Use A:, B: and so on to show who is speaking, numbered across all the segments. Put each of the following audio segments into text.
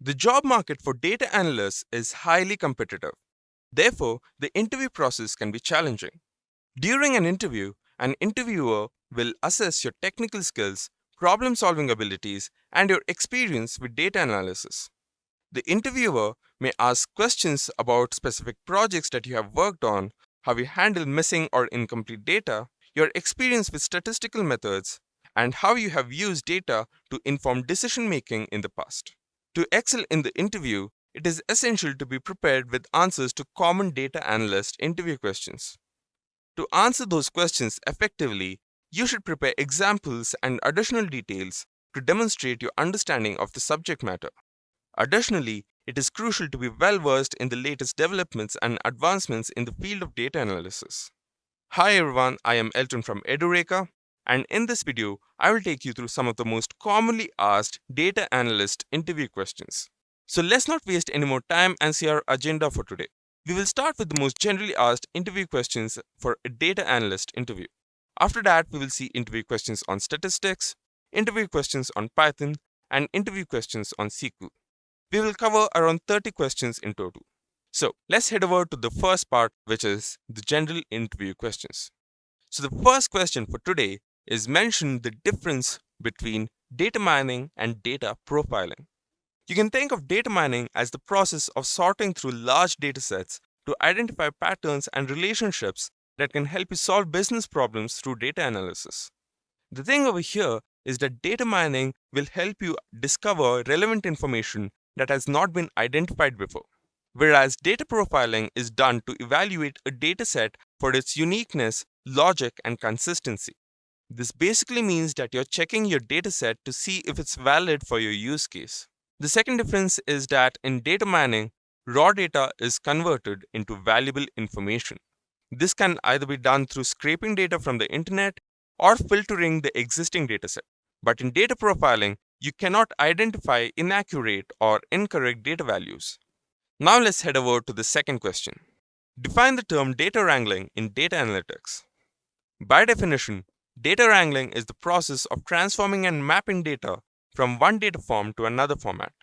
A: The job market for data analysts is highly competitive. Therefore, the interview process can be challenging. During an interview, an interviewer will assess your technical skills, problem solving abilities, and your experience with data analysis. The interviewer may ask questions about specific projects that you have worked on, how you handle missing or incomplete data, your experience with statistical methods, and how you have used data to inform decision making in the past. To excel in the interview, it is essential to be prepared with answers to common data analyst interview questions. To answer those questions effectively, you should prepare examples and additional details to demonstrate your understanding of the subject matter. Additionally, it is crucial to be well versed in the latest developments and advancements in the field of data analysis. Hi everyone, I am Elton from Edureka, and in this video, I will take you through some of the most commonly asked data analyst interview questions. So let's not waste any more time and see our agenda for today. We will start with the most generally asked interview questions for a data analyst interview. After that, we will see interview questions on statistics, interview questions on Python, and interview questions on SQL. We will cover around 30 questions in total. So let's head over to the first part, which is the general interview questions. So the first question for today is mention the difference between data mining and data profiling. You can think of data mining as the process of sorting through large datasets to identify patterns and relationships that can help you solve business problems through data analysis. The thing over here is that data mining will help you discover relevant information that has not been identified before, whereas data profiling is done to evaluate a dataset for its uniqueness, logic, and consistency. This basically means that you're checking your dataset to see if it's valid for your use case. The second difference is that in data mining, raw data is converted into valuable information. This can either be done through scraping data from the internet or filtering the existing dataset. But in data profiling, you cannot identify inaccurate or incorrect data values. Now let's head over to the second question. Define the term data wrangling in data analytics. By definition, data wrangling is the process of transforming and mapping data from one data form to another format.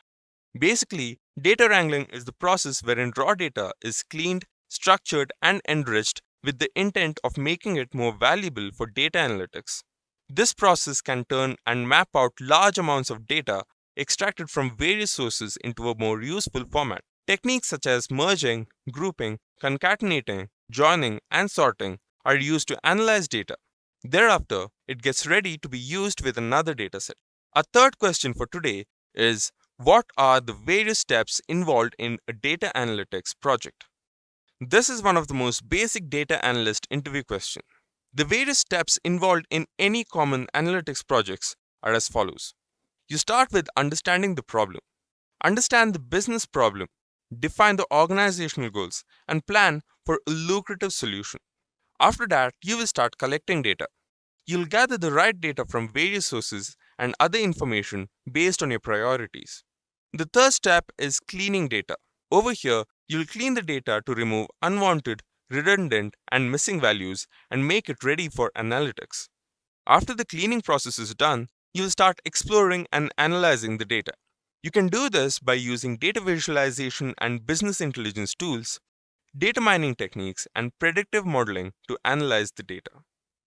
A: Basically, data wrangling is the process wherein raw data is cleaned, structured, and enriched with the intent of making it more valuable for data analytics. This process can turn and map out large amounts of data extracted from various sources into a more useful format. Techniques such as merging, grouping, concatenating, joining, and sorting are used to analyze data. Thereafter, it gets ready to be used with another dataset. Our third question for today is, what are the various steps involved in a data analytics project? This is one of the most basic data analyst interview questions. The various steps involved in any common analytics projects are as follows. You start with understanding the problem. Understand the business problem, define the organizational goals, and plan for a lucrative solution. After that, you will start collecting data. You'll gather the right data from various sources and other information based on your priorities. The third step is cleaning data. Over here, you'll clean the data to remove unwanted, redundant, and missing values and make it ready for analytics. After the cleaning process is done, you'll start exploring and analyzing the data. You can do this by using data visualization and business intelligence tools, data mining techniques, and predictive modeling to analyze the data.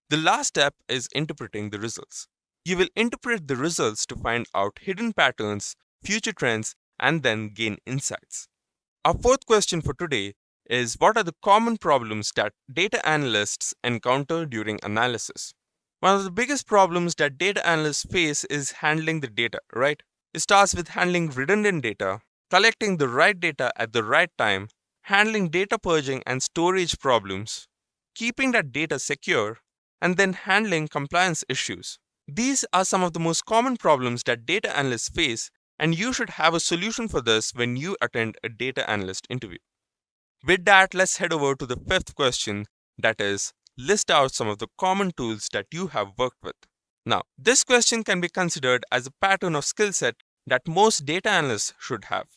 A: The last step is interpreting the results. You will interpret the results to find out hidden patterns, future trends, and then gain insights. Our fourth question for today is, what are the common problems that data analysts encounter during analysis? One of the biggest problems that data analysts face is handling the data, right? It starts with handling redundant data, collecting the right data at the right time, handling data purging and storage problems, keeping that data secure, and then handling compliance issues. These are some of the most common problems that data analysts face, and you should have a solution for this when you attend a data analyst interview. With that, let's head over to the fifth question, that is, list out some of the common tools that you have worked with. Now, this question can be considered as a pattern of skill set that most data analysts should have.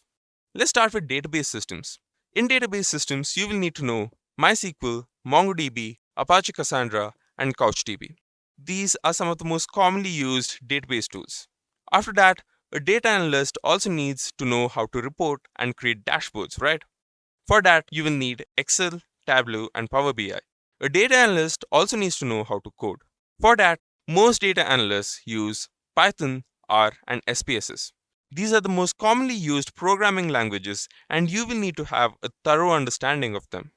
A: Let's start with database systems. In database systems, you will need to know MySQL, MongoDB, Apache Cassandra, and CouchDB. These are some of the most commonly used database tools. After that, a data analyst also needs to know how to report and create dashboards, right? For that, you will need Excel, Tableau, and Power BI. A data analyst also needs to know how to code. For that, most data analysts use Python, R, and SPSS. These are the most commonly used programming languages, and you will need to have a thorough understanding of them.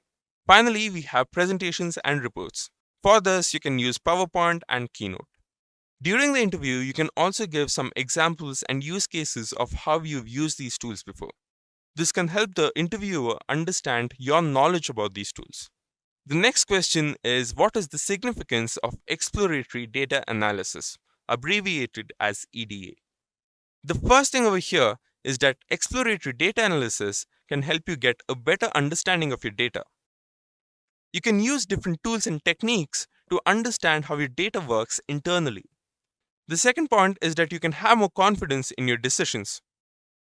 A: Finally, we have presentations and reports. For this, you can use PowerPoint and Keynote. During the interview, you can also give some examples and use cases of how you've used these tools before. This can help the interviewer understand your knowledge about these tools. The next question is, what is the significance of exploratory data analysis, abbreviated as EDA? The first thing over here is that exploratory data analysis can help you get a better understanding of your data. You can use different tools and techniques to understand how your data works internally. The second point is that you can have more confidence in your decisions.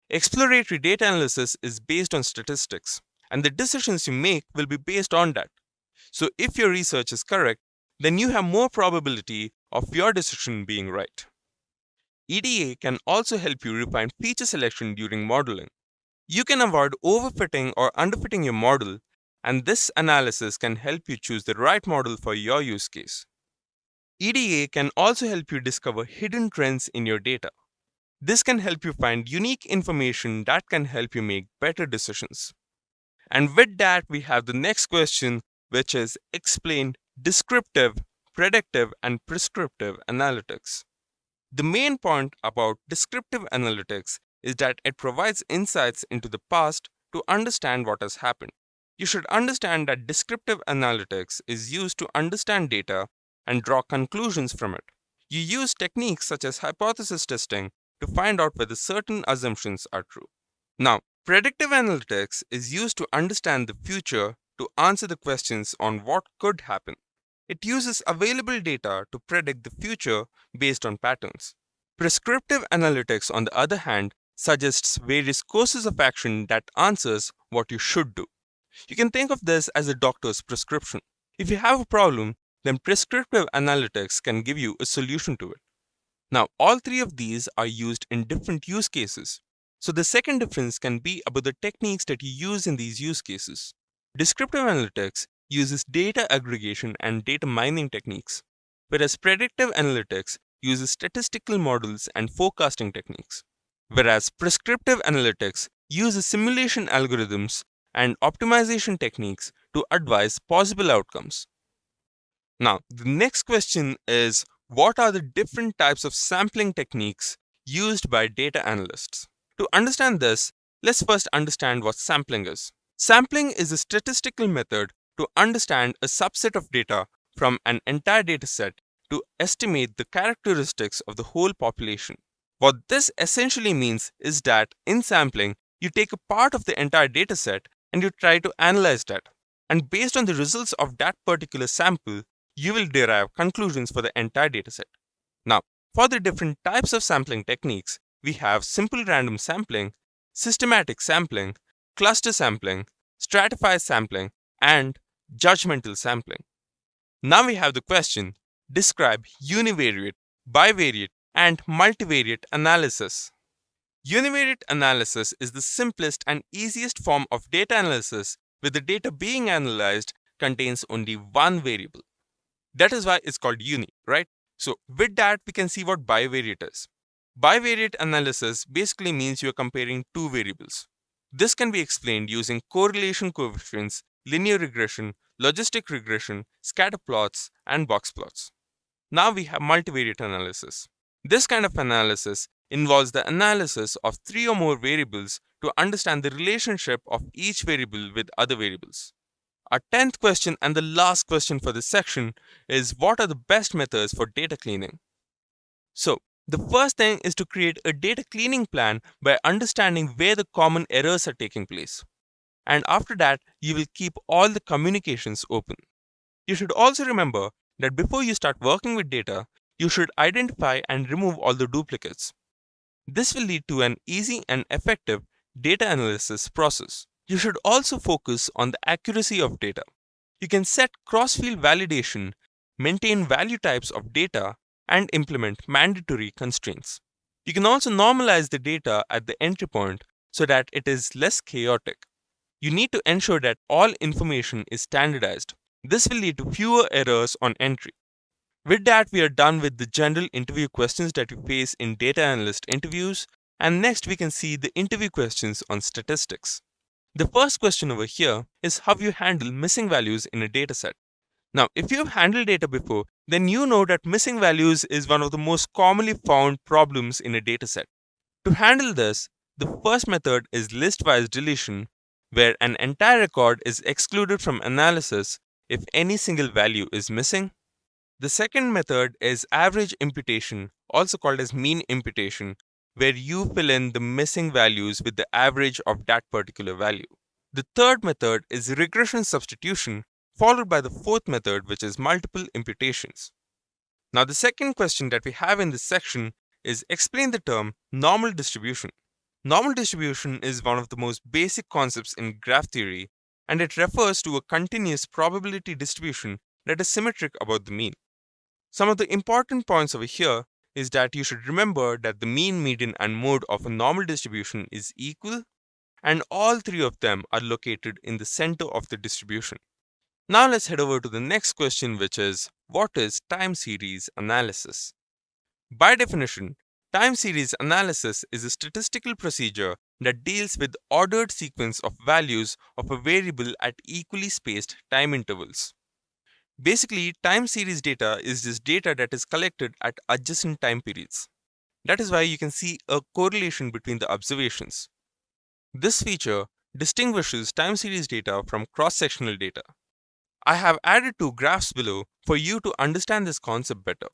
A: Exploratory data analysis is based on statistics, and the decisions you make will be based on that. So if your research is correct, then you have more probability of your decision being right. EDA can also help you refine feature selection during modeling. You can avoid overfitting or underfitting your model, and this analysis can help you choose the right model for your use case. EDA can also help you discover hidden trends in your data. This can help you find unique information that can help you make better decisions. And with that, we have the next question, which is explain descriptive, predictive, and prescriptive analytics. The main point about descriptive analytics is that it provides insights into the past to understand what has happened. You should understand that descriptive analytics is used to understand data and draw conclusions from it. You use techniques such as hypothesis testing to find out whether certain assumptions are true. Now, predictive analytics is used to understand the future to answer the questions on what could happen. It uses available data to predict the future based on patterns. Prescriptive analytics, on the other hand, suggests various courses of action that answers what you should do. You can think of this as a doctor's prescription. If you have a problem, then prescriptive analytics can give you a solution to it. Now, all three of these are used in different use cases. So the second difference can be about the techniques that you use in these use cases. Descriptive analytics uses data aggregation and data mining techniques, whereas predictive analytics uses statistical models and forecasting techniques. Whereas prescriptive analytics uses simulation algorithms and optimization techniques to advise possible outcomes. Now, the next question is, what are the different types of sampling techniques used by data analysts? To understand this, let's first understand what sampling is. Sampling is a statistical method to understand a subset of data from an entire dataset to estimate the characteristics of the whole population. What this essentially means is that in sampling, you take a part of the entire dataset and you try to analyze that. And based on the results of that particular sample, you will derive conclusions for the entire dataset. Now, for the different types of sampling techniques, we have simple random sampling, systematic sampling, cluster sampling, stratified sampling, and judgmental sampling. Now we have the question, describe univariate, bivariate, and multivariate analysis. Univariate analysis is the simplest and easiest form of data analysis where the data being analyzed contains only one variable. That is why it's called uni, right? So with that, we can see what bivariate is. Bivariate analysis basically means you're comparing two variables. This can be explained using correlation coefficients, linear regression, logistic regression, scatter plots, and box plots. Now we have multivariate analysis. This kind of analysis involves the analysis of three or more variables to understand the relationship of each variable with other variables. Our 10th question and the last question for this section is, what are the best methods for data cleaning? So, the first thing is to create a data cleaning plan by understanding where the common errors are taking place. And after that, you will keep all the communications open. You should also remember that before you start working with data, you should identify and remove all the duplicates. This will lead to an easy and effective data analysis process. You should also focus on the accuracy of data. You can set cross-field validation, maintain value types of data, and implement mandatory constraints. You can also normalize the data at the entry point so that it is less chaotic. You need to ensure that all information is standardized. This will lead to fewer errors on entry. With that, we are done with the general interview questions that you face in data analyst interviews, and next we can see the interview questions on statistics. The first question over here is how you handle missing values in a dataset. Now, if you've handled data before, then you know that missing values is one of the most commonly found problems in a dataset. To handle this, the first method is list-wise deletion, where an entire record is excluded from analysis if any single value is missing. The second method is average imputation, also called as mean imputation, where you fill in the missing values with the average of that particular value. The third method is regression substitution, followed by the fourth method, which is multiple imputations. Now, the second question that we have in this section is explain the term normal distribution. Normal distribution is one of the most basic concepts in graph theory, and it refers to a continuous probability distribution that is symmetric about the mean. Some of the important points over here is that you should remember that the mean, median, and mode of a normal distribution is equal, and all three of them are located in the center of the distribution. Now let's head over to the next question, which is what is time series analysis? By definition, time series analysis is a statistical procedure that deals with ordered sequence of values of a variable at equally spaced time intervals. Basically, time series data is just data that is collected at adjacent time periods. That is why you can see a correlation between the observations. This feature distinguishes time series data from cross-sectional data. I have added two graphs below for you to understand this concept better.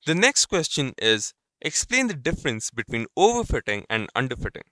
A: The next question is explain the difference between overfitting and underfitting.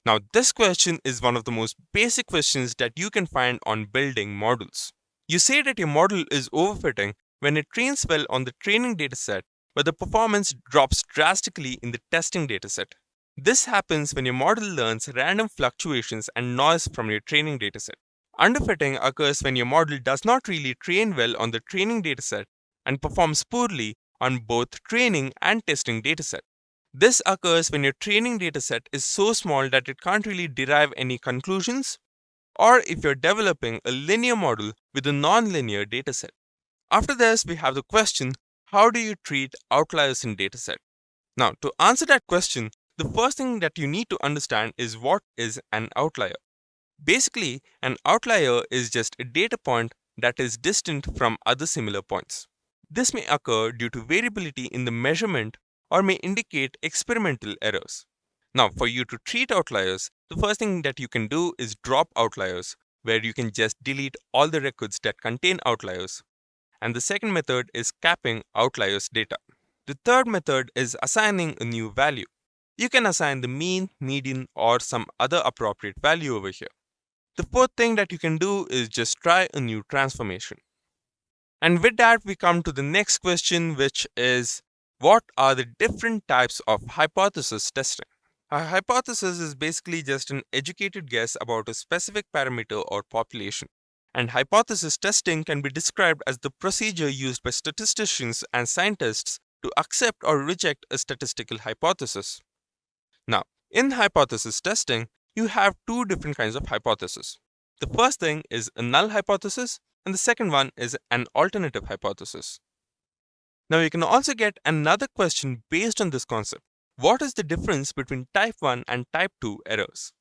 A: Now, this question is one of the most basic questions that you can find on building models. You say that your model is overfitting when it trains well on the training dataset, but the performance drops drastically in the testing dataset. This happens when your model learns random fluctuations and noise from your training dataset. Underfitting occurs when your model does not really train well on the training dataset and performs poorly on both training and testing dataset. This occurs when your training dataset is so small that it can't really derive any conclusions, or if you're developing a linear model with a non-linear dataset. After this, we have the question, how do you treat outliers in dataset? Now, to answer that question, the first thing that you need to understand is what is an outlier. Basically, an outlier is just a data point that is distant from other similar points. This may occur due to variability in the measurement or may indicate experimental errors. Now, for you to treat outliers, the first thing that you can do is drop outliers, where you can just delete all the records that contain outliers. And the second method is capping outliers data. The third method is assigning a new value. You can assign the mean, median, or some other appropriate value over here. The fourth thing that you can do is just try a new transformation. And with that, we come to the next question, which is what are the different types of hypothesis testing? A hypothesis is basically just an educated guess about a specific parameter or population. And hypothesis testing can be described as the procedure used by statisticians and scientists to accept or reject a statistical hypothesis. Now, in hypothesis testing, you have two different kinds of hypotheses. The first thing is a null hypothesis, and the second one is an alternative hypothesis. Now, you can also get another question based on this concept. What is the difference between type 1 and type 2 errors?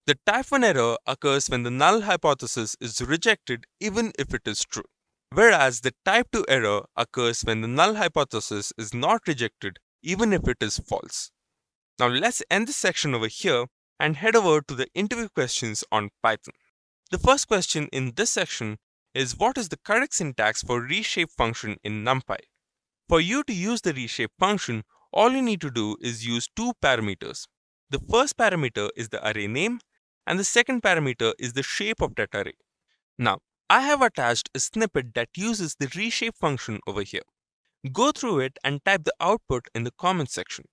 A: The type 1 error occurs when the null hypothesis is rejected even if it is true, whereas the type 2 error occurs when the null hypothesis is not rejected even if it is false. Now let's end this section over here and head over to the interview questions on Python. The first question in this section is what is the correct syntax for reshape function in NumPy? For you to use the reshape function, all you need to do is use two parameters. The first parameter is the array name and the second parameter is the shape of that array. Now, I have attached a snippet that uses the reshape function over here. Go through it and type the output in the comment section.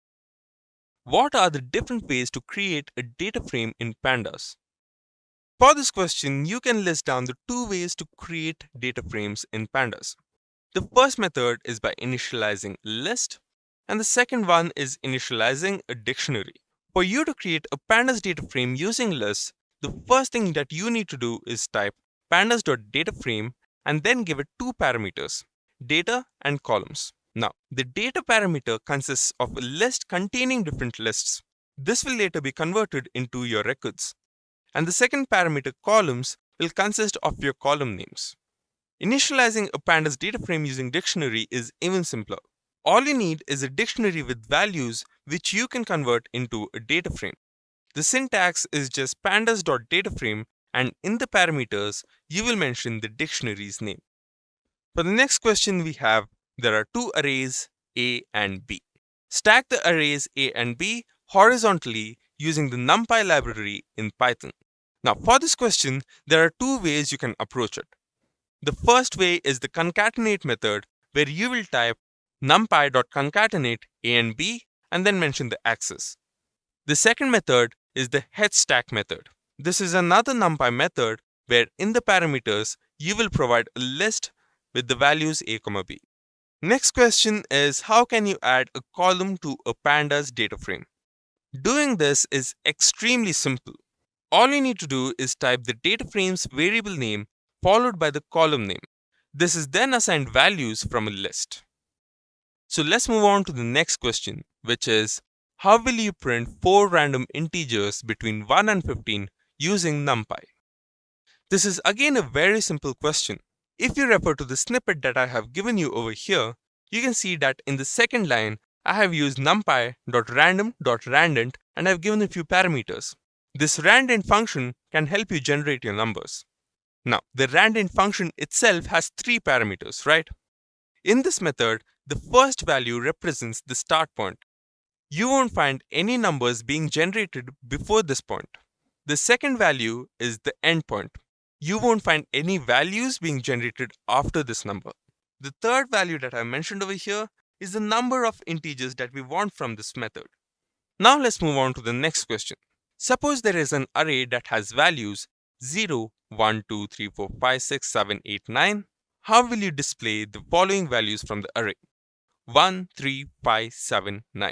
A: What are the different ways to create a data frame in Pandas? For this question, you can list down the two ways to create data frames in Pandas. The first method is by initializing list, And the second one is initializing a dictionary. For you to create a pandas data frame using lists, the first thing that you need to do is type pandas.dataframe and then give it two parameters, data and columns. Now, the data parameter consists of a list containing different lists. This will later be converted into your records. And the second parameter, columns, will consist of your column names. Initializing a pandas data frame using dictionary is even simpler. All you need is a dictionary with values which you can convert into a data frame. The syntax is just pandas.dataframe, and in the parameters, you will mention the dictionary's name. For the next question we have, there are two arrays A and B. Stack the arrays A and B horizontally using the NumPy library in Python. Now for this question, there are two ways you can approach it. The first way is the concatenate method, where you will type numpy.concatenate A and B and then mention the axis. The second method is the headstack method. This is another NumPy method where in the parameters you will provide a list with the values A, B. Next question is, how can you add a column to a pandas data frame? Doing this is extremely simple. All you need to do is type the data frame's variable name followed by the column name. This is then assigned values from a list. So let's move on to the next question, which is, how will you print 4 random integers between 1 and 15 using NumPy? This is again a very simple question. If you refer to the snippet that I have given you over here, you can see that in the second line, I have used numpy.random.randint and I have given a few parameters. This randint function can help you generate your numbers. Now, the randint function itself has 3 parameters, right? In this method, the first value represents the start point. You won't find any numbers being generated before this point. The second value is the end point. You won't find any values being generated after this number. The third value that I mentioned over here is the number of integers that we want from this method. Now let's move on to the next question. Suppose there is an array that has values 0, 1, 2, 3, 4, 5, 6, 7, 8, 9. How will you display the following values from the array? 1, 3, 5, 7, 9.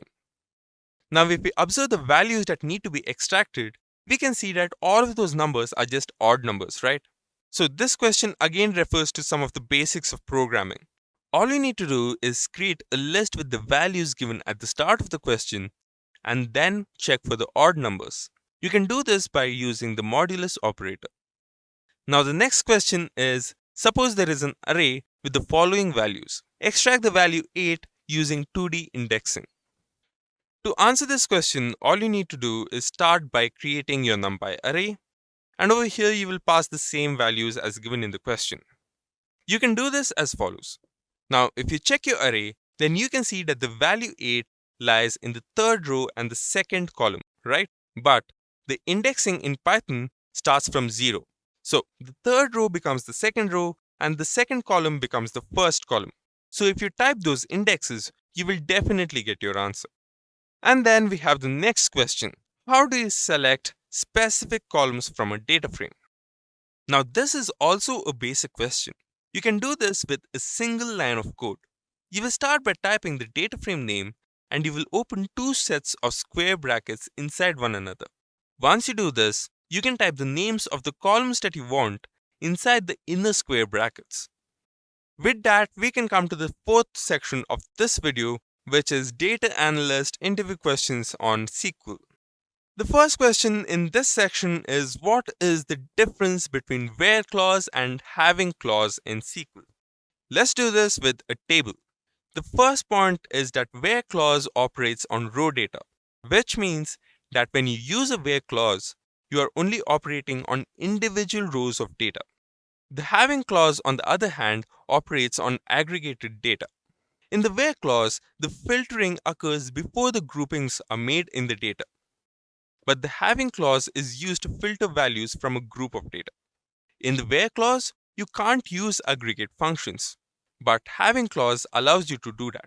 A: Now if we observe the values that need to be extracted, we can see that all of those numbers are just odd numbers, right? So this question again refers to some of the basics of programming. All you need to do is create a list with the values given at the start of the question and then check for the odd numbers. You can do this by using the modulus operator. Now the next question is, suppose there is an array with the following values. Extract the value 8 using 2D indexing. To answer this question, all you need to do is start by creating your NumPy array, and over here you will pass the same values as given in the question. You can do this as follows. Now if you check your array, then you can see that the value 8 lies in the third row and the second column, right? But the indexing in Python starts from 0. So the third row becomes the second row and the second column becomes the first column. So if you type those indexes, you will definitely get your answer. And then we have the next question. How do you select specific columns from a data frame? Now this is also a basic question. You can do this with a single line of code. You will start by typing the data frame name and you will open two sets of square brackets inside one another. Once you do this, you can type the names of the columns that you want inside the inner square brackets. With that, we can come to the fourth section of this video, which is data analyst interview questions on SQL. The first question in this section is, what is the difference between where clause and having clause in SQL? Let's do this with a table. The first point is that where clause operates on row data, which means that when you use a where clause, you are only operating on individual rows of data. The having clause, on the other hand, operates on aggregated data. In the where clause, the filtering occurs before the groupings are made in the data. But the having clause is used to filter values from a group of data. In the where clause, you can't use aggregate functions, but having clause allows you to do that.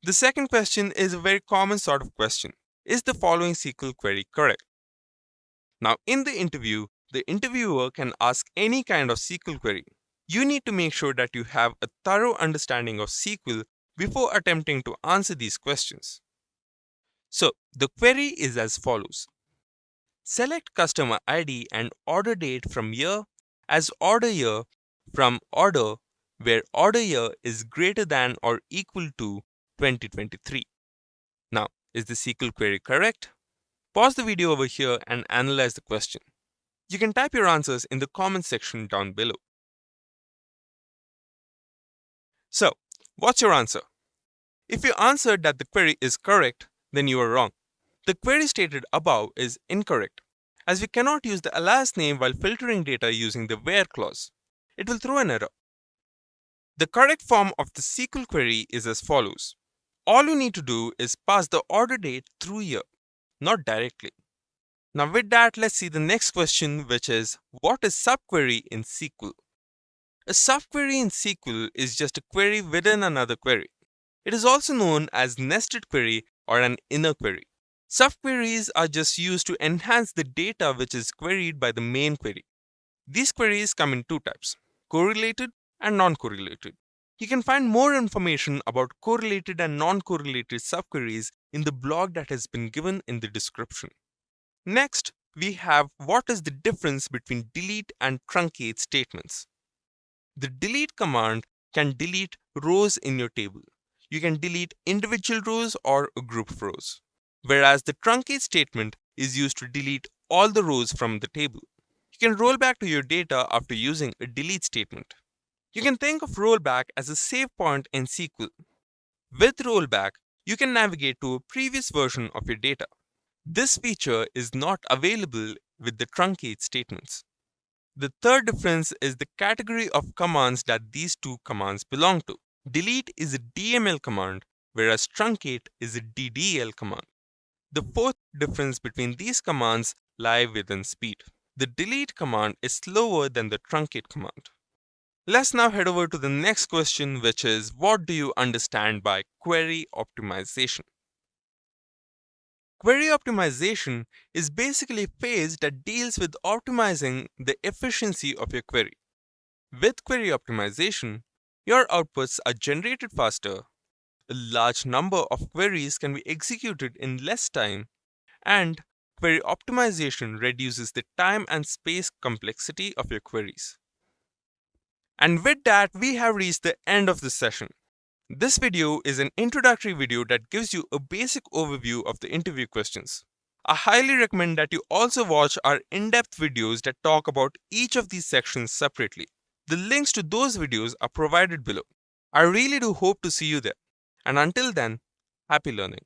A: The second question is a very common sort of question. Is the following SQL query correct? Now in the interview, the interviewer can ask any kind of SQL query. You need to make sure that you have a thorough understanding of SQL before attempting to answer these questions. So, the query is as follows. Select customer ID and order date from year as order year from order where order year is greater than or equal to 2023. Now, is the SQL query correct? Pause the video over here and analyze the question. You can type your answers in the comment section down below. So, what's your answer? If you answered that the query is correct, then you are wrong. The query stated above is incorrect, as we cannot use the alias name while filtering data using the where clause. It will throw an error. The correct form of the SQL query is as follows. All you need to do is pass the order date through year, not directly. Now with that, let's see the next question, which is, what is subquery in SQL? A subquery in SQL is just a query within another query. It is also known as nested query or an inner query. Subqueries are just used to enhance the data which is queried by the main query. These queries come in two types, correlated and non-correlated. You can find more information about correlated and non-correlated subqueries in the blog that has been given in the description. Next, we have what is the difference between delete and truncate statements. The delete command can delete rows in your table. You can delete individual rows or a group of rows. Whereas the truncate statement is used to delete all the rows from the table. You can roll back to your data after using a delete statement. You can think of rollback as a save point in SQL. With rollback, you can navigate to a previous version of your data. This feature is not available with the truncate statements. The third difference is the category of commands that these two commands belong to. Delete is a DML command, whereas truncate is a DDL command. The fourth difference between these commands lie within speed. The delete command is slower than the truncate command. Let's now head over to the next question, which is, what do you understand by query optimization? Query optimization is basically a phase that deals with optimizing the efficiency of your query. With query optimization, your outputs are generated faster, a large number of queries can be executed in less time, and query optimization reduces the time and space complexity of your queries. And with that, we have reached the end of this session. This video is an introductory video that gives you a basic overview of the interview questions. I highly recommend that you also watch our in-depth videos that talk about each of these sections separately. The links to those videos are provided below. I really do hope to see you there. And until then, happy learning.